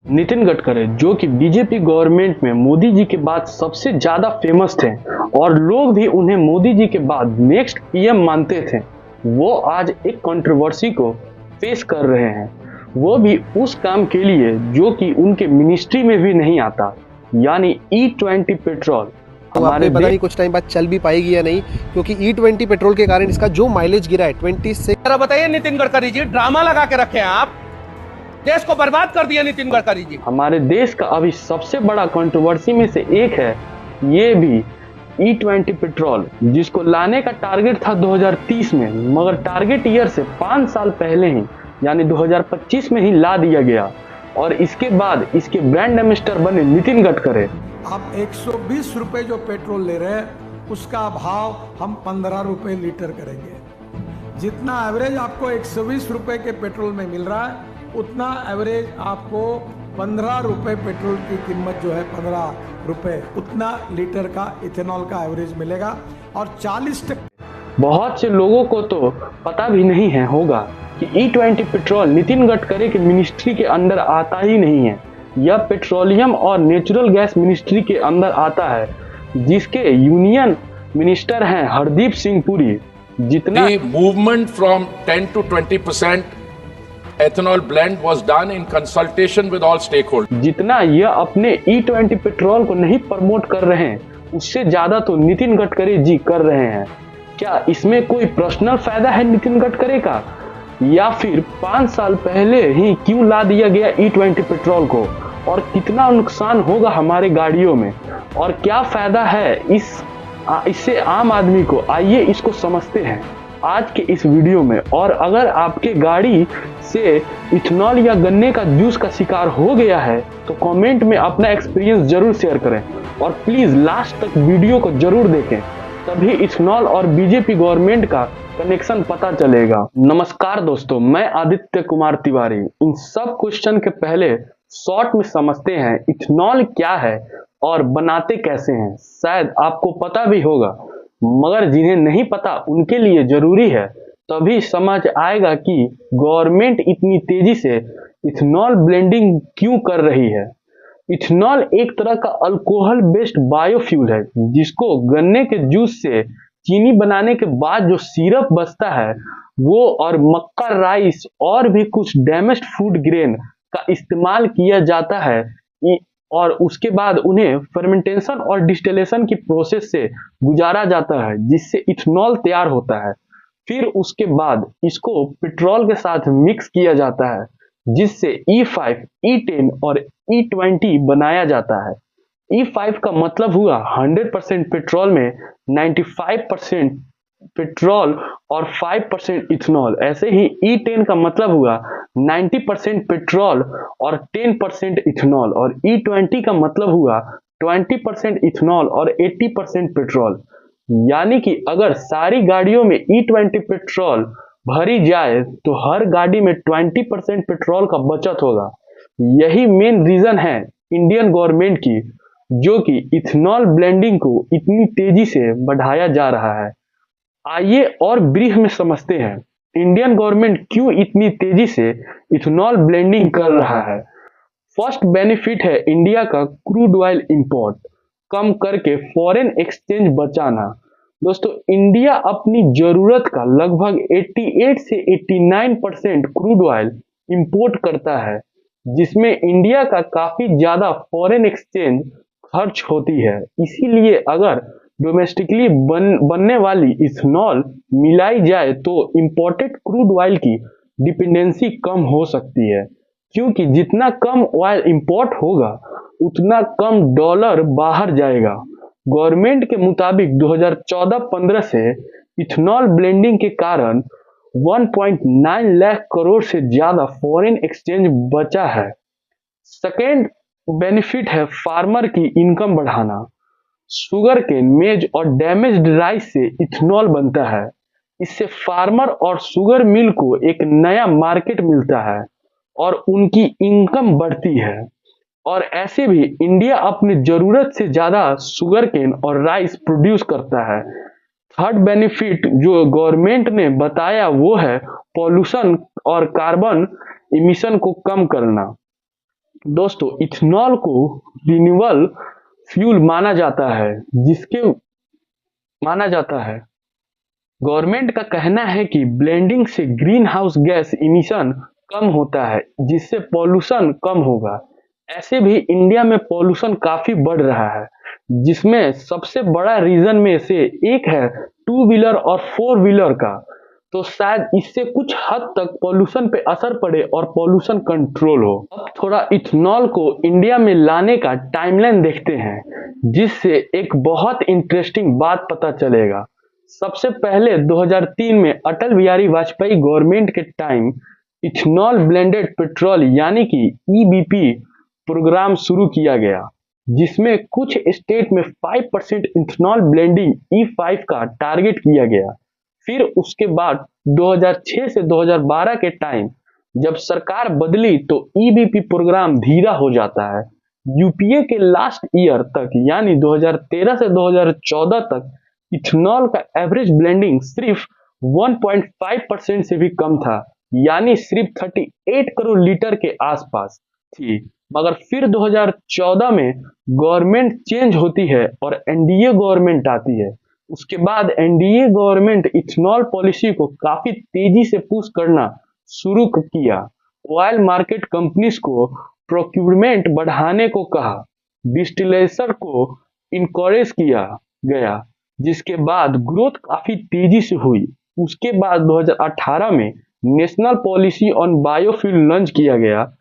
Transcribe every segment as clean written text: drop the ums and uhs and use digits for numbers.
नितिन गडकरी जो कि BJP government में मोदी जी के बाद सबसे ज्यादा फेमस थे और लोग भी उन्हें मोदी जी के बाद नेक्स्ट पीएम मानते थे, वो आज एक कंट्रोवर्सी को फेस कर रहे हैं। वो भी उस काम के लिए जो कि उनके मिनिस्ट्री में भी नहीं आता, यानी E20 पेट्रोल। तो आपको पता नहीं कुछ टाइम बाद चल भी पाएगी या नहीं, क्योंकि E20 पेट्रोल के कारण इसका जो माइलेज गिरा है 20 से। जरा बताइए नितिन गडकरी जी, ड्रामा लगा के रखे हैं आप, देश को बर्बाद कर दिया नितिन गडकरी जी। हमारे देश का अभी सबसे बड़ा कंट्रोवर्सी में से एक है ये भी E20 पेट्रोल, जिसको लाने का टारगेट था 2030 में, मगर टारगेट ईयर से 5 साल पहले ही यानी 2025 में ही ला दिया गया। और इसके बाद इसके ब्रांड एम्बेसडर बने नितिन गडकरी। आप 120 रुपए जो पेट्रोल ले रहे हैं उसका भाव हम 15 रुपए लीटर करेंगे। जितना एवरेज आपको 120 रुपए के पेट्रोल में मिल रहा है, उतना एवरेज आपको 15 रुपए पेट्रोल की कीमत जो है 15 रुपए उतना लीटर का इथेनॉल का एवरेज मिलेगा। और 40% बहुत से लोगों को तो पता भी नहीं है होगा कि E20 पेट्रोल नितिन गडकरी के मिनिस्ट्री के अंदर आता ही नहीं है। यह पेट्रोलियम और नेचुरल गैस मिनिस्ट्री के अंदर आता है, जिसके यूनियन मिनिस्टर हैं हरदीप सिंह पुरी। जितना movement from 10 to 20% ethanol blend was done in consultation with all stakeholders. जितना यह अपने E20 पेट्रोल को नहीं प्रमोट कर रहे हैं, उससे ज्यादा तो नितिन गडकरी जी कर रहे हैं। क्या इसमें कोई पर्सनल फायदा है नितिन गडकरी का, या फिर 5 साल पहले ही क्यों ला दिया गया E20 पेट्रोल को, और कितना नुकसान होगा हमारे गाड़ियों में, और क्या फायदा है इससे आम आदमी को, आइए इसको समझते हैं आज के इस वीडियो में। और अगर आपके गाड़ी से इथेनॉल या गन्ने का जूस का शिकार हो गया है तो कमेंट में अपना एक्सपीरियंस जरूर शेयर करें, और प्लीज लास्ट तक वीडियो को जरूर देखें, तभी इथेनॉल और बीजेपी गवर्नमेंट का कनेक्शन पता चलेगा। नमस्कार दोस्तों, मैं आदित्य कुमार तिवारी। इन सब क्वेश्चन के पहले शॉर्ट में समझते हैं इथेनॉल क्या है और बनाते कैसे हैं। शायद आपको पता भी होगा, मगर जिन्हें नहीं पता उनके लिए जरूरी है, तभी समझ आएगा कि गवर्नमेंट इतनी तेजी से इथेनॉल ब्लेंडिंग क्यों कर रही है। इथेनॉल एक तरह का अल्कोहल बेस्ड बायोफ्यूल है, जिसको गन्ने के जूस से चीनी बनाने के बाद जो सिरप बचता है वो, और मक्का, राइस और भी कुछ डैमेज्ड फूड ग्रेन का इस्तेमाल किया जाता है, और उसके बाद उन्हें फर्मेंटेशन और डिस्टिलेशन की प्रोसेस से गुजारा जाता है, जिससे इथेनॉल तैयार होता है। फिर उसके बाद इसको पेट्रोल के साथ मिक्स किया जाता है, जिससे E5, E10 और E20 बनाया जाता है। E5 का मतलब हुआ 100% पेट्रोल में 95% पेट्रोल और 5% इथेनॉल। ऐसे ही E10 का मतलब हुआ 90% पेट्रोल और 10% इथेनॉल, और E20 का मतलब हुआ 20% इथेनॉल और 80% पेट्रोल। यानी कि अगर सारी गाड़ियों में E20 पेट्रोल भरी जाए तो हर गाड़ी में 20% पेट्रोल का बचत होगा। यही मेन रीजन है इंडियन गवर्नमेंट की, जो कि इथेनॉल ब्लेंडिंग को इतनी तेजी से बढ़ाया जा रहा है। आइए और ब्रीफ में समझते हैं इंडियन गवर्नमेंट क्यों इतनी तेजी से इथेनॉल ब्लेंडिंग कर रहा है। फर्स्ट बेनिफिट है इंडिया का क्रूड ऑयल इंपोर्ट कम करके फॉरेन एक्सचेंज बचाना। दोस्तों, इंडिया अपनी जरूरत का लगभग 88 से 89% क्रूड ऑयल इंपोर्ट करता है, जिसमें इंडिया का काफी ज्यादा फॉरेन एक्सचेंज खर्च होती है। इसीलिए अगर डोमेस्टिकली बनने वाली इथेनॉल मिलाई जाए तो इंपोर्टेड क्रूड ऑयल की डिपेंडेंसी कम हो सकती है, क्योंकि जितना कम ऑयल इंपोर्ट होगा उतना कम डॉलर बाहर जाएगा। गवर्नमेंट के मुताबिक 2014-15 से इथेनॉल ब्लेंडिंग के कारण 1.9 लाख करोड़ से ज्यादा फॉरेन एक्सचेंज बचा है। सेकेंड बेनिफिट है फार्मर की इनकम बढ़ाना। शुगर केन, मेज और डैमेज्ड राइस से इथेनॉल बनता है। इससे फार्मर और शुगर मिल को एक नया मार्केट मिलता है और उनकी इनकम बढ़ती है। और ऐसे भी इंडिया अपनी जरूरत से ज्यादा शुगर केन और राइस प्रोड्यूस करता है। थर्ड बेनिफिट जो गवर्नमेंट ने बताया वो है पॉल्यूशन और कार्बन इमिशन को कम करना। दोस्तों, इथेनॉल को रिन्यूएबल फ्यूल माना जाता है, गवर्नमेंट का कहना है कि ब्लेंडिंग से ग्रीन हाउस गैस इमिशन कम होता है, जिससे पॉल्यूशन कम होगा। ऐसे भी इंडिया में पॉल्यूशन काफी बढ़ रहा है, जिसमें सबसे बड़ा रीजन में से एक है टू व्हीलर और फोर व्हीलर का। तो शायद इससे कुछ हद तक पॉल्यूशन पे असर पड़े और पॉल्यूशन कंट्रोल हो। अब थोड़ा इथेनॉल को इंडिया में लाने का टाइमलाइन देखते हैं, जिससे एक बहुत इंटरेस्टिंग बात पता चलेगा। सबसे पहले 2003 में अटल बिहारी वाजपेयी गवर्नमेंट के टाइम इथेनॉल ब्लेंडेड पेट्रोल यानी कि ईबीपी प्रोग्राम शुरू किया गया, जिसमें कुछ स्टेट में 5% इथेनॉल ब्लेंडिंग E5 का टारगेट किया गया। फिर उसके बाद 2006 से 2012 के टाइम जब सरकार बदली तो ईबीपी प्रोग्राम धीरा हो जाता है। यूपीए के लास्ट ईयर तक यानी 2013 से 2014 तक इथेनॉल का एवरेज ब्लेंडिंग सिर्फ 1.5% से भी कम था, यानी सिर्फ 38 करोड़ लीटर के आसपास थी। मगर फिर 2014 में गवर्नमेंट चेंज होती है और एनडीए गवर्नमेंट आती है। उसके बाद एनडीए गवर्नमेंट इथेनॉल पॉलिसी को काफी तेजी से पुश करना शुरू किया। ऑयल मार्केट कंपनीज को प्रोक्यूरमेंट बढ़ाने को कहा, डिस्टिलेशन को इनकरेज किया गया, जिसके बाद ग्रोथ काफी तेजी से हुई। उसके बाद 2018 में national policy on biofuel launch किया गया।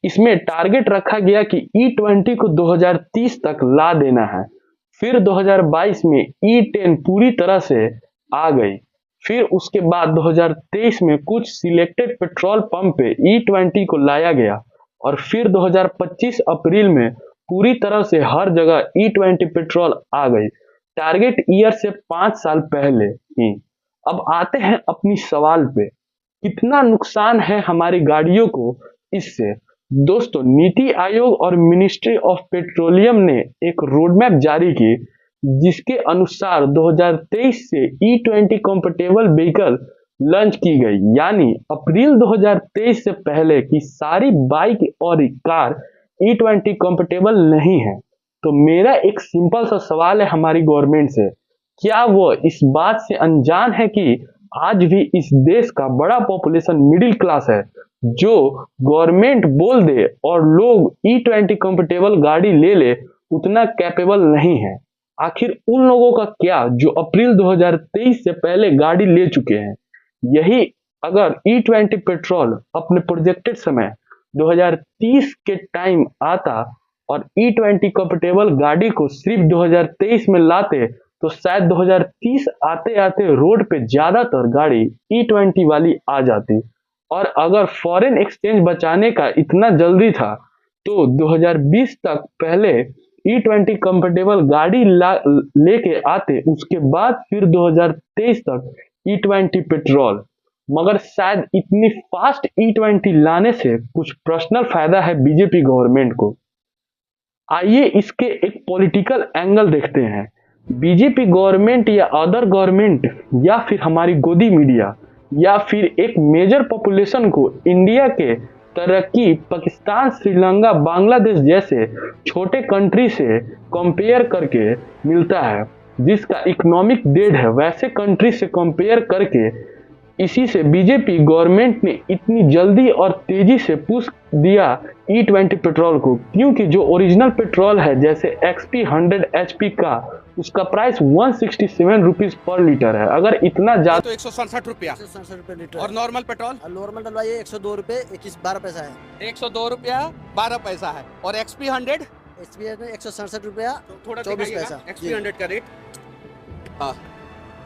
इसमें टारगेट रखा गया कि E20 को 2030 तक ला देना है। फिर 2022 में E10 पूरी तरह से आ गई। फिर उसके बाद 2023 में कुछ सिलेक्टेड पेट्रोल पंप पे E20 को लाया गया और फिर 2025 अप्रैल में पूरी तरह से हर जगह E20 पेट्रोल आ गई, टारगेट ईयर से 5 साल पहले ही। अब आते हैं अपनी सवाल पे, कितना नुकसान है हमारी गाड़ियों को इससे। दोस्तों, नीति आयोग और मिनिस्ट्री ऑफ पेट्रोलियम ने एक रोड मैप जारी की, जिसके अनुसार 2023 से E20 कंपैटिबल व्हीकल लॉन्च की गई, यानी अप्रैल 2023 से पहले की सारी बाइक और कार E20 कंपैटिबल नहीं है। तो मेरा एक सिंपल सा सवाल है हमारी गवर्नमेंट से, क्या वो इस बात से अनजान है कि आज भी इस देश का बड़ा पॉपुलेशन मिडिल क्लास है, जो गवर्नमेंट बोल दे और लोग E20 कंफर्टेबल गाड़ी ले ले उतना कैपेबल नहीं है। आखिर उन लोगों का क्या जो अप्रैल 2023 से पहले गाड़ी ले चुके हैं। यही अगर E20 पेट्रोल अपने प्रोजेक्टेड समय 2030 के टाइम आता और E20 कंफर्टेबल गाड़ी को सिर्फ 2023 में लाते तो शायद 2030 आते आते रोड पे ज्यादातर गाड़ी E20 वाली आ जाती। और अगर फॉरेन एक्सचेंज बचाने का इतना जल्दी था तो 2020 तक पहले E20 कंफर्टेबल गाड़ी लेके आते, उसके बाद फिर 2023 तक E20 पेट्रोल। मगर शायद इतनी फास्ट E20 लाने से कुछ पर्सनल फायदा है बीजेपी गवर्नमेंट को। आइए इसके एक पॉलिटिकल एंगल देखते हैं। बीजेपी गवर्नमेंट या अदर गवर्नमेंट या फिर हमारी गोदी मीडिया या फिर एक मेजर पॉपुलेशन को इंडिया के तरक्की पाकिस्तान, श्रीलंका, बांग्लादेश जैसे छोटे कंट्री से कंपेयर करके मिलता है, जिसका इकोनॉमिक डेड है, वैसे कंट्री से कंपेयर करके इसी से बीजेपी गवर्नमेंट ने इतनी जल्दी और तेजी से पुश दिया E20 पेट्रोल को, क्योंकि जो ओरिजिनल पेट्रोल है जैसे XP 100 HP का उसका प्राइस 167 रुपीज पर लीटर है। अगर इतना ज्यादा तो 167 रुपया लीटर और नॉर्मल पेट्रोल नॉर्मल डलवाइए 102 रुपये 12 पैसा है। 102 रुपया 12 पैसा है और XP 100 167 रुपया थोड़ा 24 पैसा। XP 100 का रेट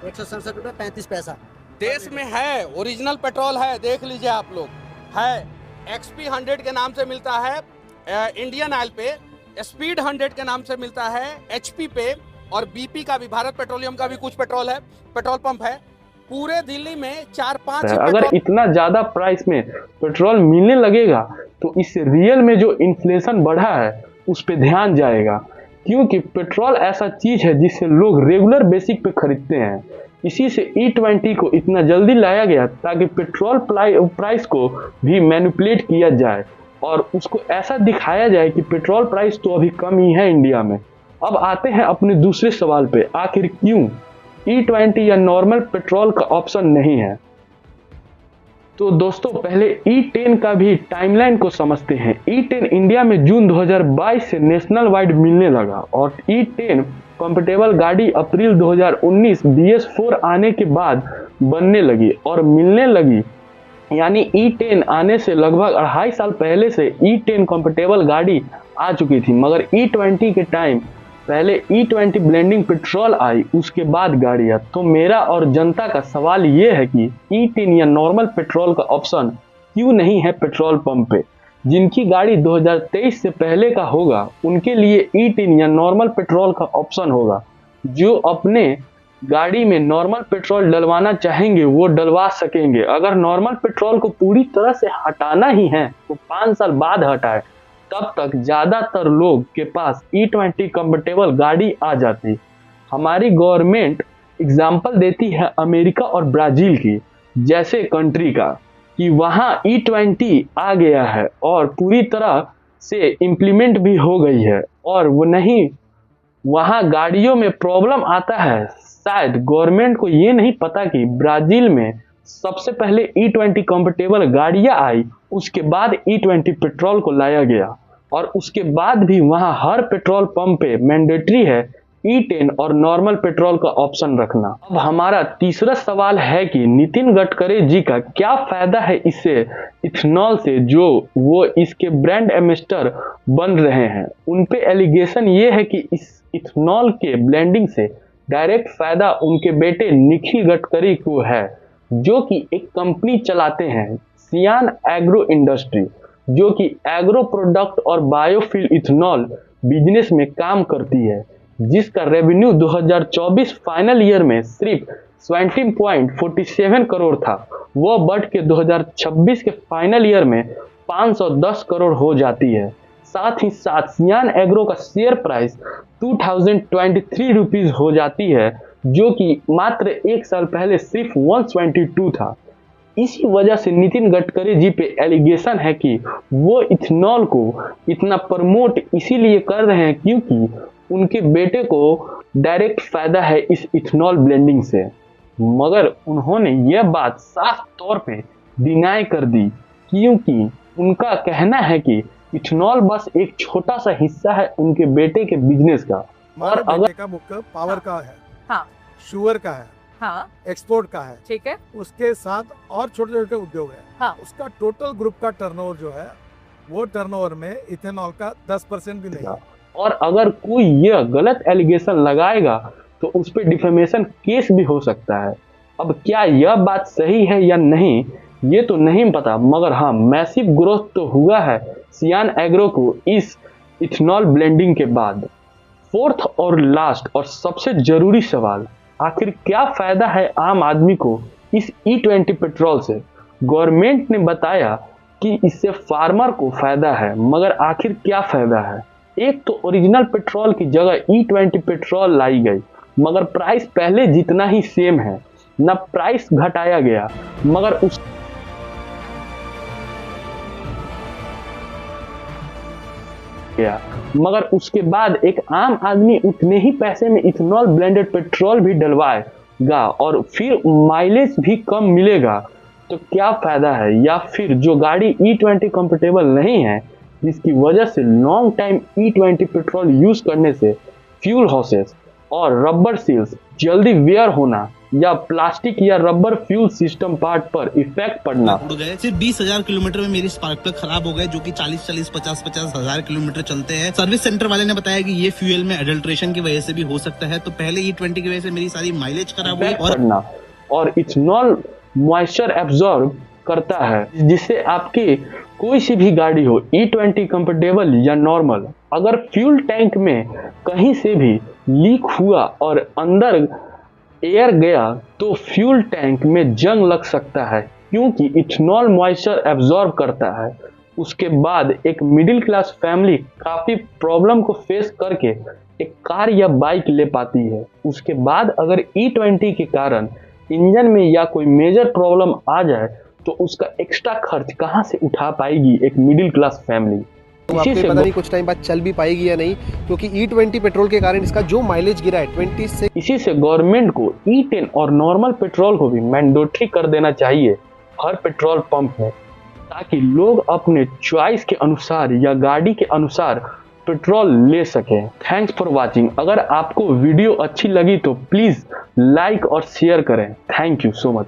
167 रुपया 35 पैसा देश में है। ओरिजिनल पेट्रोल है, देख लीजिए आप लोग है। XP 100 के नाम से मिलता है इंडियन ऑयल पे, स्पीड 100 के नाम से मिलता है HP पे, और BP का भी, भारत पेट्रोलियम का भी कुछ पेट्रोल पंप है। पूरे दिल्ली में 4-5 अगर इतना ज्यादा प्राइस में पेट्रोल मिलने लगेगा तो इससे रियल में जो इन्फ्लेशन बढ़ा है उस पर ध्यान जाएगा, क्योंकि पेट्रोल ऐसा चीज है जिससे लोग रेगुलर बेसिक पे खरीदते हैं। इसी से E20 को इतना जल्दी लाया गया ताकि पेट्रोल प्राइस को भी मैनिपुलेट किया जाए और उसको ऐसा दिखाया जाए कि पेट्रोल प्राइस तो अभी कम ही है इंडिया में। अब आते हैं अपने दूसरे सवाल पे, आखिर क्यों E20 या नॉर्मल पेट्रोल का ऑप्शन नहीं है। तो दोस्तों पहले E10 का भी टाइमलाइन को समझते हैं। E10 इंडिया में जून 2022 से नेशनल वाइड मिलने लगा और E10 कंफर्टेबल गाड़ी अप्रैल 2019 BS4 आने के बाद बनने लगी और मिलने लगी। यानी E10 आने से लगभग 2.5 साल पहले से E10 कंफर्टेबल गाड़ी आ चुकी थी, मगर E20 के टाइम पहले E20 ब्लेंडिंग पेट्रोल आई, उसके बाद गाड़ी आई। तो मेरा और जनता का सवाल ये है कि E10 या नॉर्मल पेट्रोल का ऑप्शन क्यों नहीं है पेट्रोल पंप पे। जिनकी गाड़ी 2023 से पहले का होगा उनके लिए E10 या नॉर्मल पेट्रोल का ऑप्शन होगा। जो अपने गाड़ी में नॉर्मल पेट्रोल डलवाना चाहेंगे वो डलवा सकेंगे। अगर नॉर्मल पेट्रोल को पूरी तरह से हटाना ही है तो 5 साल बाद हटाए, तब तक ज्यादातर लोग के पास E20 कंफर्टेबल गाड़ी आ जाती। हमारी गवर्नमेंट एग्जाम्पल देती है अमेरिका और ब्राजील की जैसे कंट्री का, कि वहाँ E20 आ गया है और पूरी तरह से इम्प्लीमेंट भी हो गई है। और वो नहीं, वहाँ गाड़ियों में प्रॉब्लम आता है। शायद गवर्नमेंट को ये नहीं पता कि ब्राजील में सबसे पहले E20 कंफर्टेबल गाड़ियाँ आई, उसके बाद E20 पेट्रोल को लाया गया और उसके बाद भी वहाँ हर पेट्रोल पंप पे मैंडेटरी है E10 और नॉर्मल पेट्रोल का ऑप्शन रखना। अब हमारा तीसरा सवाल है कि नितिन गडकरी जी का क्या फायदा है इससे, इथेनॉल से, जो वो इसके ब्रांड एम्बेसडर बन रहे हैं। उन पे एलिगेशन ये है कि इस इथेनॉल के ब्लेंडिंग से डायरेक्ट फायदा उनके बेटे निखिल गडकरी को है, जो कि एक कंपनी चलाते हैं सियान एग्रो इंडस्ट्री, जो कि एग्रो प्रोडक्ट और बायोफ्यूल इथेनॉल बिजनेस में काम करती है, जिसका रेवेन्यू 2024 फाइनल ईयर में सिर्फ 17.47 करोड़ था। वो बढ़ के 2026 के फाइनल ईयर में 510 करोड़ हो जाती है। साथ ही साथ सियान एग्रो का शेयर प्राइस 2023 रुपीज हो जाती है, जो कि मात्र 1 साल पहले सिर्फ 122 था। इसी वजह से नितिन गडकरी जी पे एलिगेशन है कि वो इथेनॉल को इतना प्रमोट इसीलिए कर रहे हैं क्योंकि उनके बेटे को डायरेक्ट फायदा है इस इथेनॉल ब्लेंडिंग से। मगर उन्होंने यह बात साफ तौर पे डिनाई कर दी, क्योंकि उनका कहना है कि इथेनॉल बस एक छोटा सा हिस्सा है उनके बेटे के बिजनेस का। और अगर का मुख्य पावर का है, हाँ, शुगर का है, हाँ, एक्सपोर्ट का है, ठीक है, उसके साथ और छोटे छोटे उद्योग है। हाँ, उसका टोटल ग्रुप का टर्नओवर जो है वो टर्नओवर में इथेनॉल का 10% भी नहीं है। और अगर कोई यह गलत एलिगेशन लगाएगा तो उस पर डिफेमेशन केस भी हो सकता है। अब क्या यह बात सही है या नहीं ये तो नहीं पता, मगर हाँ मैसिव ग्रोथ तो हुआ है सियान एग्रो को इस इथेनॉल ब्लेंडिंग के बाद। फोर्थ और लास्ट और सबसे जरूरी सवाल, आखिर क्या फायदा है आम आदमी को इस E20 पेट्रोल से। गवर्नमेंट ने बताया कि इससे फार्मर को फायदा है, मगर आखिर क्या फायदा है। एक तो ओरिजिनल पेट्रोल की जगह E20 पेट्रोल लाई गई, मगर प्राइस पहले जितना ही सेम है, न प्राइस घटाया गया, मगर उसके बाद एक आम आदमी उतने ही पैसे में इथेनॉल ब्लेंडेड पेट्रोल भी डलवाएगा और फिर माइलेज भी कम मिलेगा। तो क्या फायदा है। या फिर जो गाड़ी E20 कंफर्टेबल नहीं है, जिसकी वजह से long time E20 petrol use करने से फ्यूल हॉसेस और रबर सील्स जल्दी वेयर होना या प्लास्टिक या रबर फ्यूल सिस्टम पार्ट पर इफेक्ट पड़ना। सिर्फ 20,000 किलोमीटर में मेरी स्पार्क प्लग खराब हो गए, जो कि 40-40, 50-50 हजार किलोमीटर चलते हैं। सर्विस सेंटर वाले ने बताया कि ये फ्यूल में एडल्ट्रेशन की वजह से भी हो सकता है। तो पहले E20 की वजह से मेरी सारी माइलेज खराब हुई और इथेनॉल मॉइस्चर एब्जॉर्ब करता है, जिससे आपकी कोई सी भी गाड़ी हो E20 कंफर्टेबल या नॉर्मल, अगर फ्यूल टैंक में कहीं से भी लीक हुआ और अंदर एयर गया तो फ्यूल टैंक में जंग लग सकता है, क्योंकि इथेनॉल मॉइस्चर एब्जॉर्ब करता है। उसके बाद एक मिडिल क्लास फैमिली काफी प्रॉब्लम को फेस करके एक कार या बाइक ले पाती है। उसके बाद अगर E20 के कारण इंजन में या कोई मेजर प्रॉब्लम आ जाए तो उसका एक्स्ट्रा खर्च कहां से उठा पाएगी एक मिडिल क्लास फैमिली। तो आपको पता नहीं कुछ टाइम बाद चल भी पाएगी या नहीं, क्योंकि E20 पेट्रोल के कारण इसका जो माइलेज गिरा है 20 से। इसी से गवर्नमेंट को E10 और नॉर्मल पेट्रोल को भी मैंडेटरी कर देना चाहिए हर पेट्रोल पंप में, ताकि लोग अपने चॉइस के अनुसार या गाड़ी के अनुसार पेट्रोल ले सकें। Thanks for watching. अगर आपको वीडियो अच्छी लगी तो प्लीज लाइक और शेयर करें। Thank you so much.